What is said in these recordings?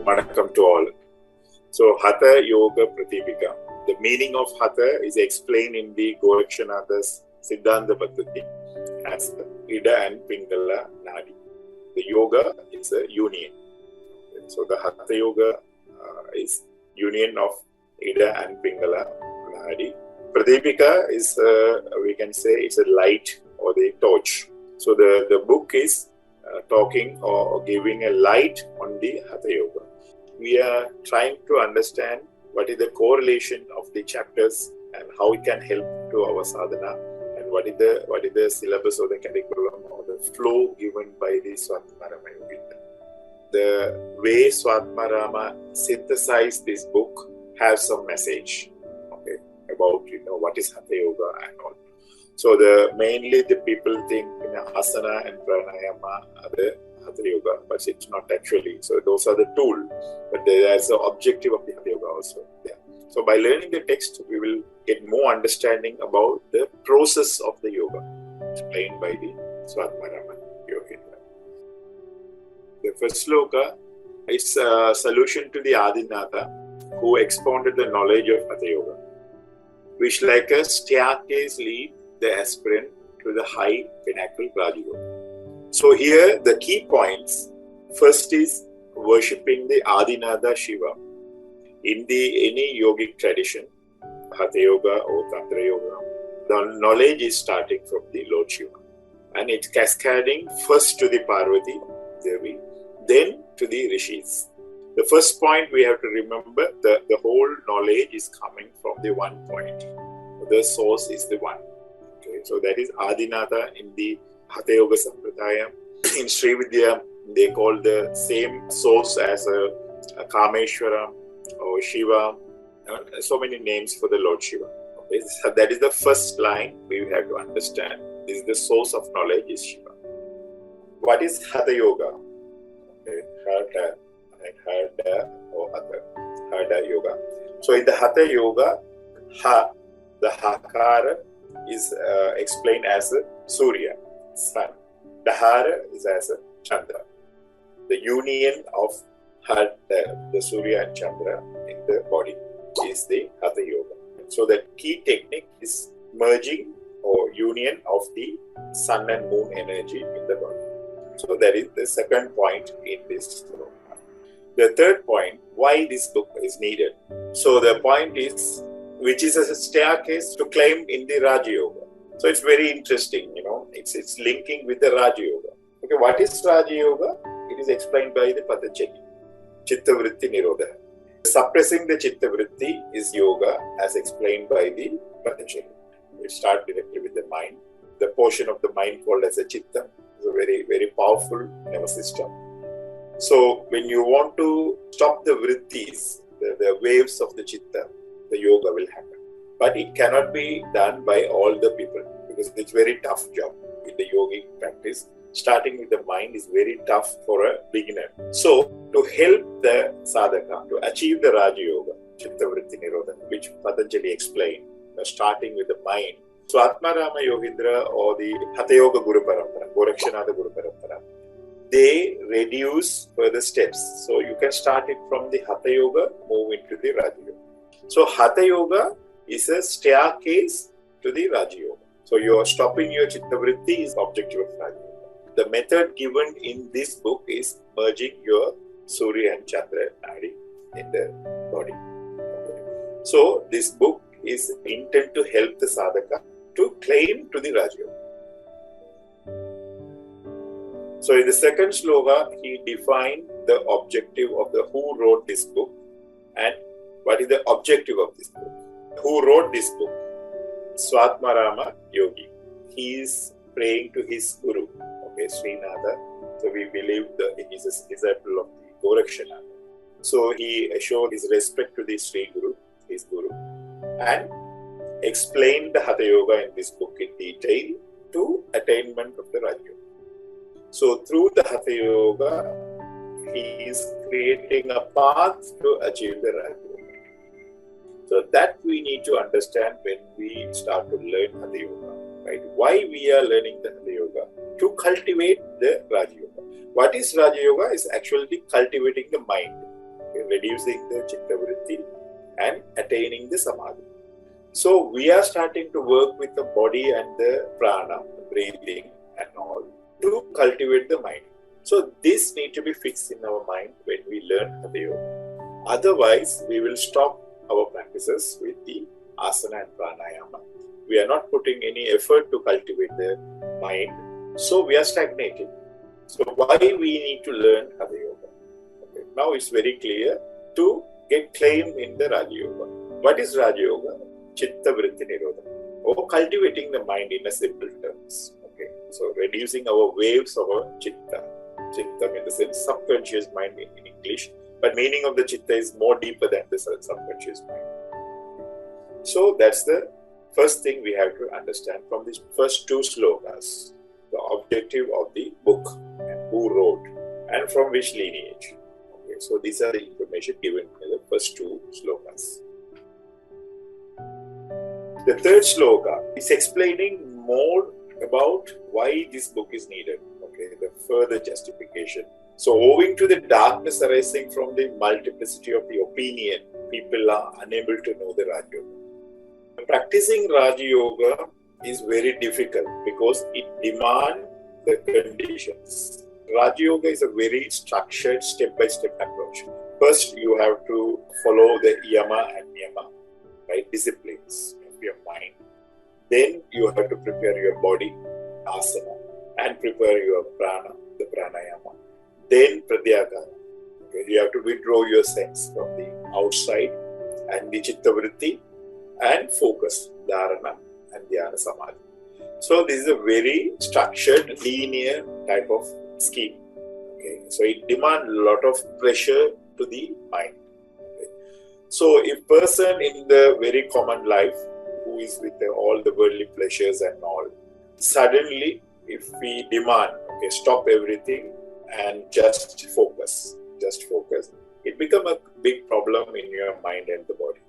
Vanakkam to all. So, Hatha Yoga Pradipika. The meaning of Hatha is explained in the Gorakshanatha's Siddhanta Paddhati as Ida and Pingala Nadi. The yoga is a union. So, the Hatha Yoga is union of Ida and Pingala Nadi. Pradipika is, we can say, it's a light or the torch. So, the book is talking or giving a light on the Hatha Yoga. We are trying to understand what is the correlation of the chapters and how it can help to our sadhana, and what is the syllabus or the curriculum or the flow given by the Swatmarama Yogis. The way Swatmarama synthesized this book has some message, okay, about what is Hatha Yoga and all. So mainly the people think Asana and Pranayama are the Hatha Yoga, but it's not actually. So those are the tool, but there is an objective of the Hatha Yoga also. Yeah. So by learning the text, we will get more understanding about the process of the yoga explained by the Swatmarama Yogis. The first sloka is a solution to the Adinatha, who expounded the knowledge of Hatha Yoga, which like a staircase lead the aspirant to the high pinnacle Raja Yoga. So here the key points. First is worshipping the Adinatha Shiva. In any yogic tradition, Hatha Yoga or Tantra Yoga, the knowledge is starting from the Lord Shiva. And it's cascading first to the Parvati Devi, then to the Rishis. The first point we have to remember, the whole knowledge is coming from the one point. The source is the one. Okay, so that is Adinatha in the Hatha Yoga Sampradaya. In Sri Vidya, they call the same source as a Kameshwara or Shiva. So many names for the Lord Shiva. Okay, so that is the first line we have to understand. This is the source of knowledge is Shiva. What is Hatha Yoga? Okay, Hatha or Hatha Yoga. So in the Hatha Yoga, the Hakara is explained as a Surya, sun. Dahara is as a Chandra. The union of the Surya and Chandra in the body is the Hatha Yoga. So the key technique is merging or union of the sun and moon energy in the body. So that is the second point in this book. The third point, why this book is needed. So the point is, which is a staircase to climb in the Raja Yoga. So it's very interesting, it's linking with the Raja Yoga. Okay, what is Raja Yoga? It is explained by the Patanjali. Chitta Vritti Nirodha. Suppressing the Chitta Vritti is yoga as explained by the Patanjali. We start directly with the mind. The portion of the mind called as a Chitta is a very, very powerful nervous system. So when you want to stop the Vrittis, the waves of the Chitta, the yoga will happen. But it cannot be done by all the people because it's a very tough job in the yogic practice. Starting with the mind is very tough for a beginner. So to help the sadhaka to achieve the Raja Yoga, Chitta Vritti Nirodha, which Patanjali explained, starting with the mind. So Atmarama Yogindra or the Hatha Yoga Guru Parampara, Gorakshanatha Guru Parampara, they reduce further steps. So you can start it from the Hatha Yoga, move into the Raja Yoga. So Hatha Yoga is a staircase to the Raja Yoga. So you are stopping your Chitta Vritti is the objective of Raja Yoga. The method given in this book is merging your Surya and Chandra Nadi in the body. Okay. So this book is intended to help the sadhaka to climb to the Raja Yoga. So in the second sloka, he defined the objective of who wrote this book and what is the objective of this book. who wrote this book, Swatmarama Yogi. He is praying to his guru, okay, Sri Natha. So we believe that he is a disciple of the Gorakshanatha. So he showed his respect to the Sri Guru, his guru, and explained the Hatha Yoga in this book in detail to attainment of the Raja Yoga. So through the Hatha Yoga, he is creating a path to achieve the Raja Yoga. So that we need to understand when we start to learn Hatha Yoga, right? Why we are learning the Hatha Yoga? To cultivate the Raja Yoga. What is Raja Yoga? Is actually cultivating the mind, reducing the chitta vritti and attaining the samadhi. So we are starting to work with the body and the prana, breathing and all, to cultivate the mind. So this need to be fixed in our mind when we learn Hatha Yoga. Otherwise, we will stop our practices with the asana and pranayama. We are not putting any effort to cultivate the mind. So we are stagnating. So why we need to learn Hatha Yoga? Okay. Now it's very clear to get claim in the Raja Yoga. What is Raja Yoga? Chitta Vritti Nirodha, or cultivating the mind in a simple terms. Okay, so reducing our waves of our chitta. Chitta in the sense subconscious mind in English, but meaning of the chitta is more deeper than the subconscious mind. So that's the first thing we have to understand from these first two slokas, the objective of the book and who wrote and from which lineage. Okay, so these are the information given in the first two slokas. The third sloka is explaining more about why this book is needed. Okay, the further justification. So, owing to the darkness arising from the multiplicity of the opinion, people are unable to know the Raja Yoga. Practicing Raja Yoga is very difficult because it demands the conditions. Raja Yoga is a very structured step-by-step approach. First, you have to follow the yama and niyama, right? Disciplines of your mind. Then you have to prepare your body, asana, and prepare your prana, the pranayama. Then pratyahara. Okay, you have to withdraw your sense from the outside and the chitta vritti and focus, dharana and dhyana samadhi. So this is a very structured, linear type of scheme. Okay, so it demands a lot of pressure to the mind. Okay. So if person in the very common life who is with all the worldly pleasures and all, suddenly if we demand, okay, stop everything and just focus, it becomes a big problem in your mind and the body.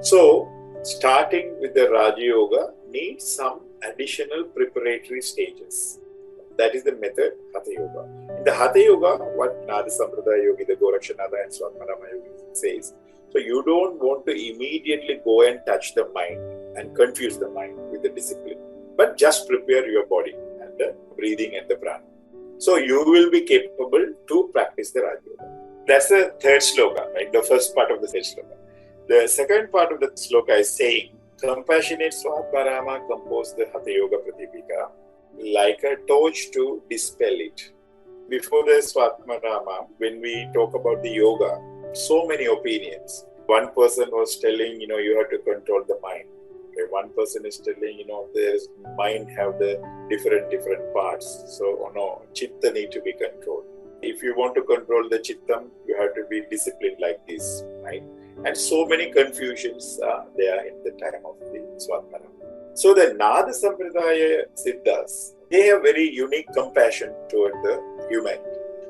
So starting with the Raja Yoga needs some additional preparatory stages. That is the method Hatha Yoga. In the Hatha Yoga, what Natha Sampradaya Yogis, the Gorakshanatha and Swatmarama Yogis says, so you don't want to immediately go and touch the mind and confuse the mind with the discipline, but just prepare your body and the breathing and the prana. So you will be capable to practice the Raja Yoga. That's the third sloka, right? The first part of the third sloka. The second part of the sloka is saying, compassionate Swatmarama composed the Hatha Yoga Pradipika like a torch to dispel it. Before the Swatmarama, when we talk about the yoga, so many opinions. One person was telling, you have to control the mind. Okay, one person is telling, there's mind have the different parts. So, no, chitta need to be controlled. If you want to control the chittam, you have to be disciplined like this, right? And so many confusions are there in the time of the Swatmarama. So the Natha Sampradaya Siddhas, they have very unique compassion toward the humanity.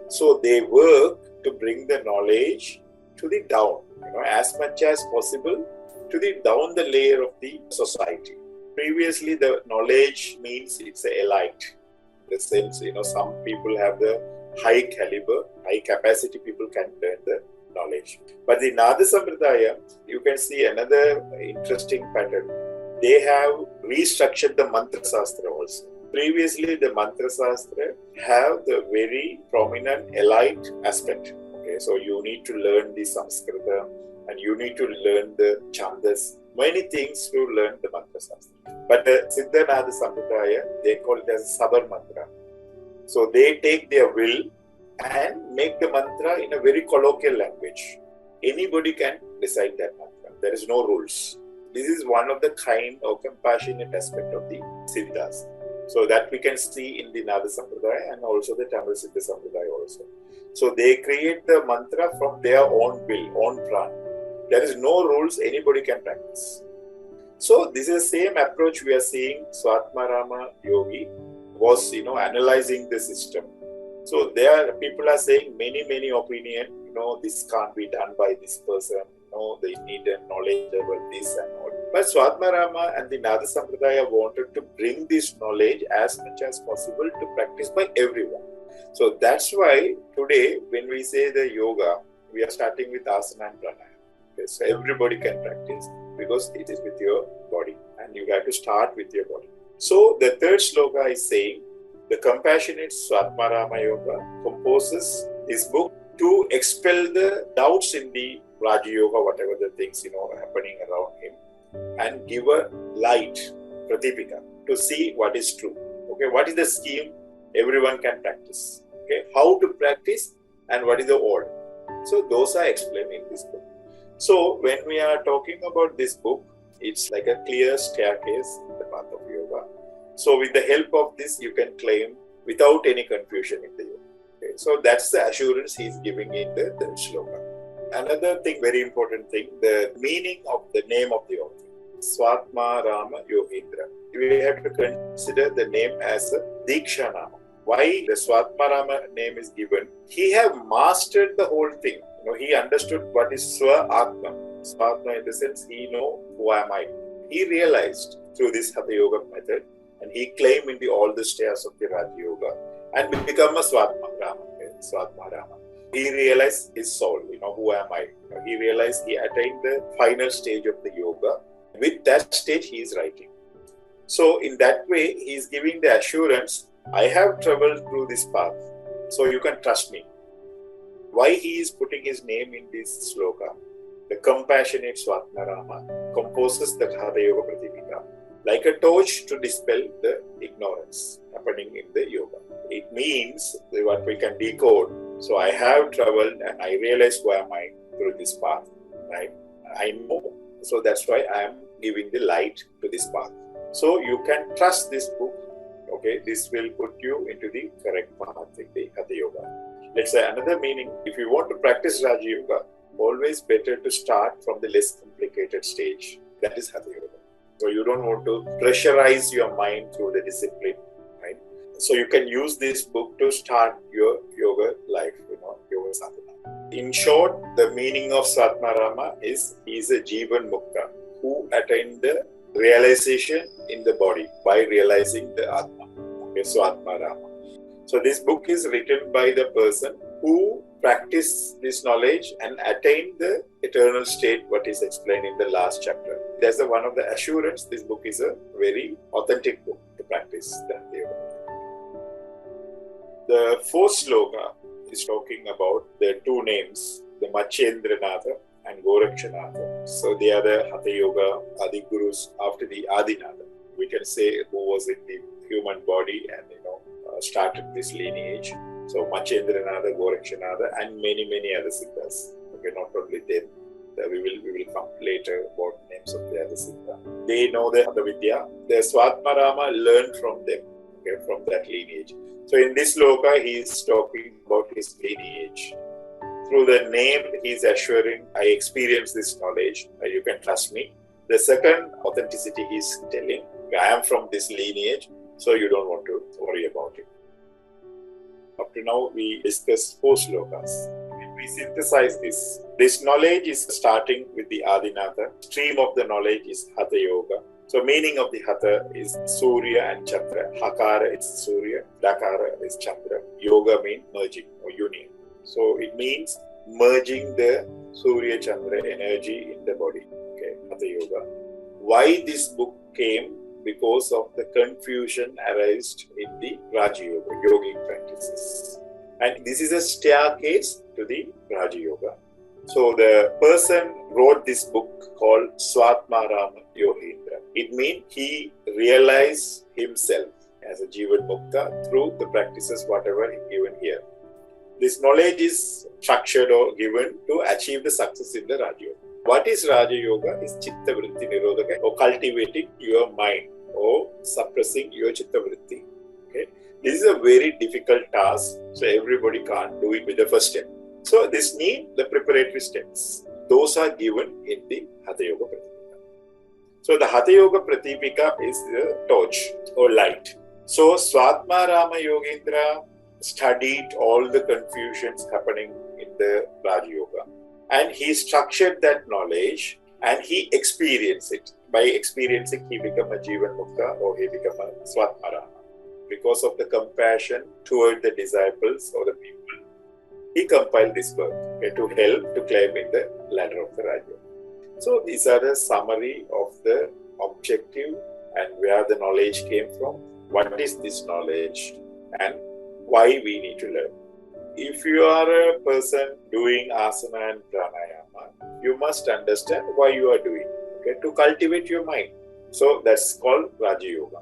So they work to bring the knowledge to the down, as much as possible to the down the layer of the society. Previously, the knowledge means it's an elite. In the sense, some people have the high caliber, high capacity people can learn the knowledge. But the Natha Sampradaya, you can see another interesting pattern. They have restructured the Mantra Sastra also. Previously, the Mantra Sastra have the very prominent elite aspect. Okay, so you need to learn the Samskrita and you need to learn the Chandas. Many things to learn the Mantra Sastra. But the Siddha Natha Sampradaya, they call it as Sabar Mantra. So they take their will and make the mantra in a very colloquial language. Anybody can decide that mantra. There is no rules. this is one of the kind of compassionate aspect of the Siddhas. So that we can see in the Natha Sampradaya and also the Tamil Siddha Sampradaya also. So they create the mantra from their own will, own pran. There is no rules, anybody can practice. So this is the same approach we are seeing. Swatmarama Yogi was, analyzing the system. So there people are saying many opinion, this can't be done by this person, they need a knowledge about this and all. But Swatmarama and the Natha Sampradaya wanted to bring this knowledge as much as possible to practice by everyone. So that's why today when we say the yoga, we are starting with Asana and Pranayama. Okay, so everybody can practice because it is with your body and you have to start with your body. So the third sloka is saying, the compassionate Swatmarama Yoga composes this book to expel the doubts in the Raja Yoga, whatever the things, happening around him, and give a light, Pradipika, to see what is true. Okay, what is the scheme everyone can practice? Okay, how to practice and what is the order? So those are explained in this book. So when we are talking about this book, it's like a clear staircase in the path of yoga. So with the help of this, you can claim without any confusion in the yoga. Okay, so that's the assurance he is giving in the third sloka. Another thing, very important thing, the meaning of the name of the author. Swatmarama Yogendra. We have to consider the name as a Diksha Nama. Why the Swatmarama name is given? He have mastered the whole thing. He understood what is Swa Atma. Swatma in the sense, he know who am I. He realized through this Hatha Yoga method, and he claimed in all the stairs of the Raja Yoga and become a Swatmarama. He realized his soul, who am I? He realized he attained the final stage of the yoga. With that stage, he is writing. So in that way, he is giving the assurance, I have traveled through this path, so you can trust me. Why he is putting his name in this sloka? The compassionate Swatmarama composes the Hatha Yoga Pradipika like a torch to dispel the ignorance happening in the yoga. It means what we can decode. So I have traveled and I realize who am I through this path, right? I know. So that's why I am giving the light to this path. So you can trust this book. Okay, this will put you into the correct path in the Hatha Yoga. Let's say another meaning, if you want to practice Raja Yoga, always better to start from the less complicated stage. That is Hatha Yoga. So you don't want to pressurize your mind through the discipline, right? So you can use this book to start your yoga life, yoga sadhana. In short, the meaning of Swatmarama is he is a Jivan Mukta who attained the realization in the body by realizing the Atma. Okay, Swatmarama. So this book is written by the person who practiced this knowledge and attained the eternal state, what is explained in the last chapter. That's one of the assurance. This book is a very authentic book to practice the yoga. The fourth sloka is talking about the two names, the Machendranatha and Gorakshanatha. So they are the Hatha Yoga Adi Gurus after the Adinatha. We can say who was in the human body and started this lineage. So Machendranatha, Gorakshanatha and many other Siddhas. Okay, not only them. We will come later about names of the other Siddha. They know the Hatha Vidya. The Swatmarama learned from them, okay, from that lineage. So in this sloka, he is talking about his lineage. Through the name, he is assuring, I experience this knowledge, you can trust me. The second authenticity he is telling, I am from this lineage, so you don't want to worry about it. Up to now, we discussed 4 slokas. We synthesize this. This knowledge is starting with the Adinatha. Stream of the knowledge is Hatha Yoga. So meaning of the Hatha is Surya and Chandra. Hakara is Surya, Dakara is Chandra. Yoga means merging or union. So it means merging the Surya Chandra energy in the body. Okay, Hatha Yoga. Why this book came? Because of the confusion arised in the Raja Yoga, yogic practices. And this is a staircase to the Raja Yoga. So the person wrote this book called Swatmarama Yogendra. It means he realized himself as a Jivan Mukta through the practices whatever he given here. This knowledge is structured or given to achieve the success in the Raja Yoga. What is Raja Yoga? Is Chitta Vritti Nirodhaka, or cultivating your mind, or suppressing your Chitta Vritti. Okay? This is a very difficult task, so everybody can't do it with the first step. So this needs the preparatory steps. Those are given in the Hatha Yoga Pradipika. So the Hatha Yoga Pradipika is the torch or light. So Swatma Rama Yogendra studied all the confusions happening in the Raja Yoga, and he structured that knowledge and he experienced it. By experiencing, he became a Jivan Mukta, or he became a Swatma Rama. Because of the compassion toward the disciples or the people, he compiled this work to help to climb in the ladder of the Raja Yoga. So these are the summary of the objective and where the knowledge came from, what is this knowledge, and why we need to learn. If you are a person doing asana and pranayama, you must understand why you are doing, okay, to cultivate your mind. So that's called Raja Yoga.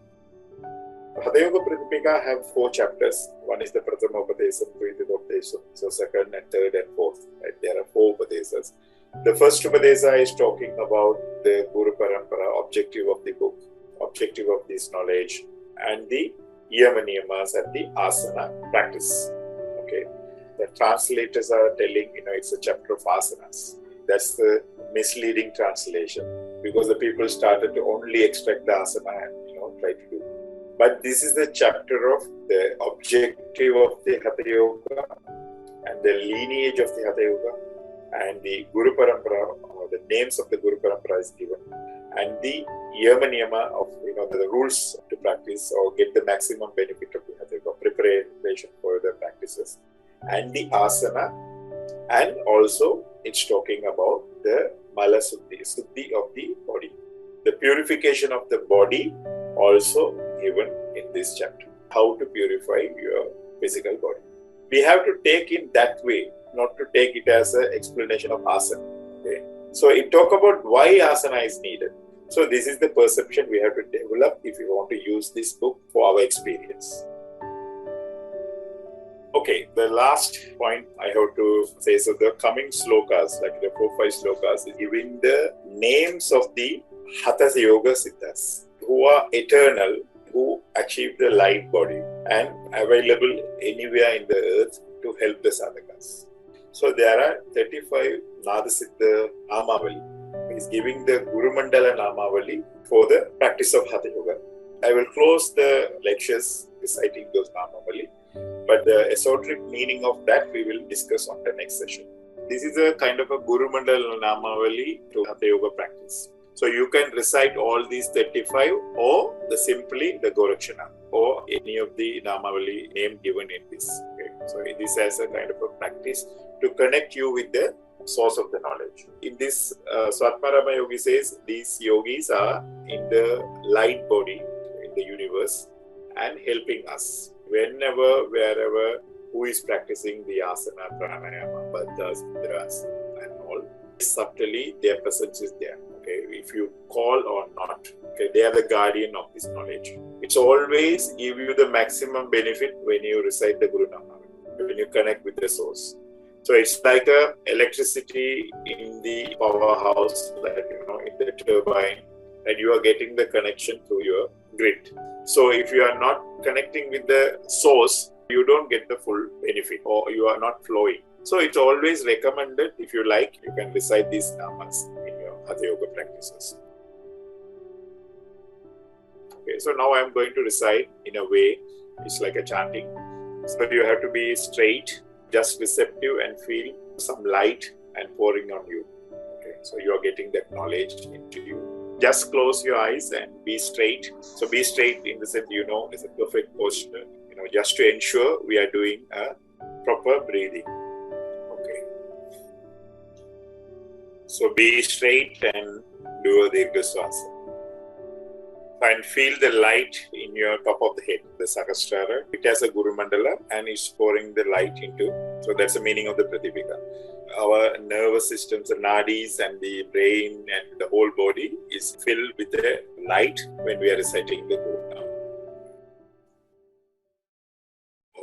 Hatha Yoga Pradipika have 4 chapters. One is the Prathama Upadesam, Dvitya Upadesam. So second and third and fourth. Right? There are 4 Upadesas. The first Upadesa is talking about the Guru Parampara, objective of the book, objective of this knowledge, and the Yama Niyamas and the Asana practice. Okay. The translators are telling, it's a chapter of asanas. That's the misleading translation, because the people started to only extract the asana and, try to do. But this is the chapter of the objective of the Hatha Yoga and the lineage of the Hatha Yoga, and the Guru Parampara, or the names of the Guru Parampara is given, and the Yama Niyama of the rules to practice or get the maximum benefit of the Hatha Yoga, preparation for the practices, and the asana, and also it's talking about the Mala Suddhi of the body. The purification of the body also given in this chapter. How to purify your physical body. We have to take it that way, not to take it as an explanation of asana. Okay? So it talk about why asana is needed. So this is the perception we have to develop if we want to use this book for our experience. Okay, the last point I have to say, so the coming slokas, like the 4-5 slokas, is giving the names of the Hatha Yoga Siddhas, who are eternal, who achieve the light body and available anywhere in the earth to help the sadakas. So there are 35 Natha Siddha Namavali. He is giving the Guru Mandala Namavali for the practice of Hatha Yoga. I will close the lectures reciting those Namavali, but the esoteric meaning of that we will discuss on the next session. This is a kind of a Guru Mandala Namavali to Hatha Yoga practice. So you can recite all these 35 or simply the Gorakshana or any of the Namavali name given in this. Okay. So this as a kind of a practice to connect you with the source of the knowledge. In this, Swatma Rama Yogi says these yogis are in the light body in the universe and helping us whenever, wherever, who is practicing the asana, pranayama, bandhas, mudras and all. Subtly, their presence is there. Okay, if you call or not, okay, they are the guardian of this knowledge. It's always give you the maximum benefit when you recite the Guru Namavali, when you connect with the source. So it's like a electricity in the powerhouse, like in the turbine, and you are getting the connection through your grid. So if you are not connecting with the source, you don't get the full benefit, or you are not flowing. So it's always recommended, if you like, you can recite these namas in your Hatha Yoga practices. Okay, so now I'm going to recite in a way, it's like a chanting. So you have to be straight, just receptive, and feel some light and pouring on you. Okay, so you are getting that knowledge into you. Just close your eyes and be straight. So be straight in the sense, it's a perfect posture, just to ensure we are doing a proper breathing. Okay. So be straight and do a Dirgha Swasa. And feel the light in your top of the head, the Sahasrara. It has a Guru Mandala and it's pouring the light into. So that's the meaning of the Pradipika. Our nervous systems, the nadis and the brain and the whole body is filled with the light when we are reciting the Guru Nama.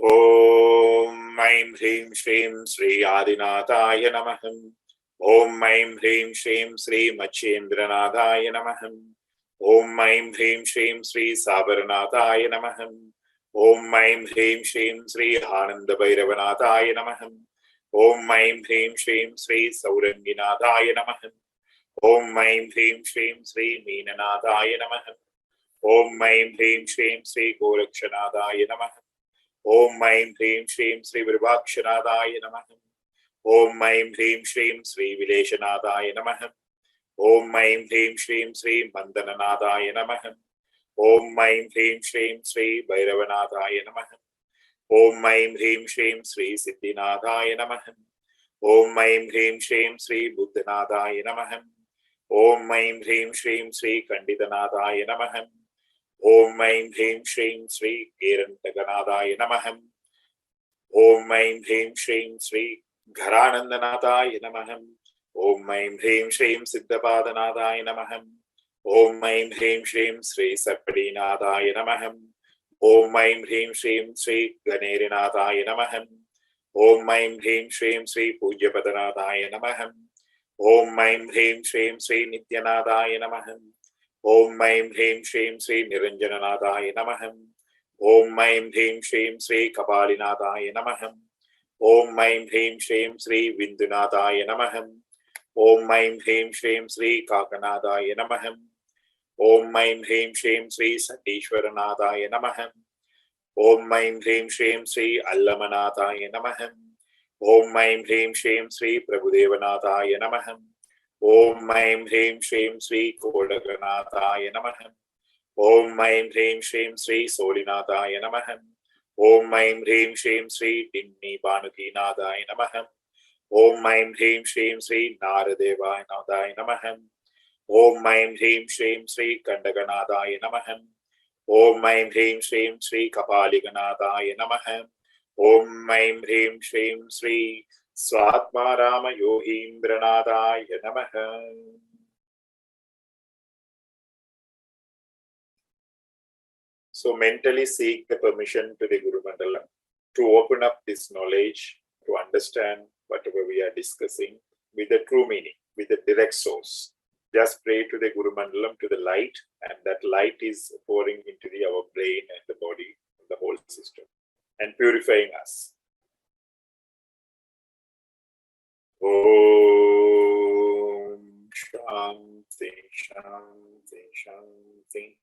Om Aim Hrim Shrim Sri Adinathaya Namaham Om Aim Hrim Shrim Sri Machendranadaya Namah. Om Aim Hrim Shrim Sri Sabaranadaya Namah. Om Aim Hrim Shrim Sri Ananda Bhairavanadaya Namah. Om Aim Hrim Shrim Sri Sauranginadaya Namah. Om Aim Hrim Shrim Sri Meenanadaya Namah. Om Aim Hrim Shrim Sri Gorakshanadaya Namah. Om Aim Hrim Shrim Sri Virubhakshanadaya Namah. Om Aim Hrim Shrim Sri Vileshanadaya Namah. Om Aim Hrim Shrim Sri Mandananadaya Namah. Om Aim Hrim Shrim Sri Bhairavanadaya Namah. Om Aim Hrim Shrim Sri Siddhinadaya Namah. Om Aim Hrim Shrim Sri Buddhanadaya Namah. Om Aim Hrim Shrim Sri Kanditanadaya Namah. Om Aim Hrim Shrim Sri Kirantaganadaya Namah. Om Aim Hrim Shrim Sri Gharanandanadaya Namah. Om Aim Hrim Shrim Siddhapadanadaya Namah. Om Aim Hrim Shrim Sri Sarpadinadaya Namah. Om Aim Hrim Shrim Sri Ganerinadaya Namah. Om Aim Hrim Shrim Sri Pujapadanadaya Namah. Om Aim Hrim Shrim Sri Nityanadaya Namah. Om Aim Hrim Shrim Sri Niranjananadaya Namah. Om Aim Hrim Shrim Sri Kapalinadaya Namah. Om Aim Hrim Shrim Sri Vindunadaya Namah. Om Aim Hrim Shrim Sri Kakanadaya Namah. Om Aim Hrim Shrim Sri Satishwaranadaya Namah. Om Aim Hrim Shrim Sri Allamanadaya Namah. Om Aim Hrim Shrim Sri Prabhudevanadaya Namah. Om Aim Hrim Shrim Sri Kodaganadaya Namah. Om Aim Hrim Shrim Sri Solinadaya Namah. Om Aim Hrim Shrim Sri Dinni Banukinadaya Namah. Om Aim Hrim Shrim Sri Naradevaya Nadaya Namah. Om Aim Hrim Shrim Sri Kandaganadaya Namah. Om Aim Hrim Shrim Sri Kapaliganadaya Namah. Om Aim Hrim Shrim Sri Swatmarama Yohindranadaya Namah. So mentally seek the permission to the Guru Mandalam to open up this knowledge, to understand whatever we are discussing with the true meaning, with the direct source. Just pray to the Guru Mandalam, to the light, and that light is pouring into our brain and the body, the whole system, and purifying us. Om Shanti Shanti Shanti.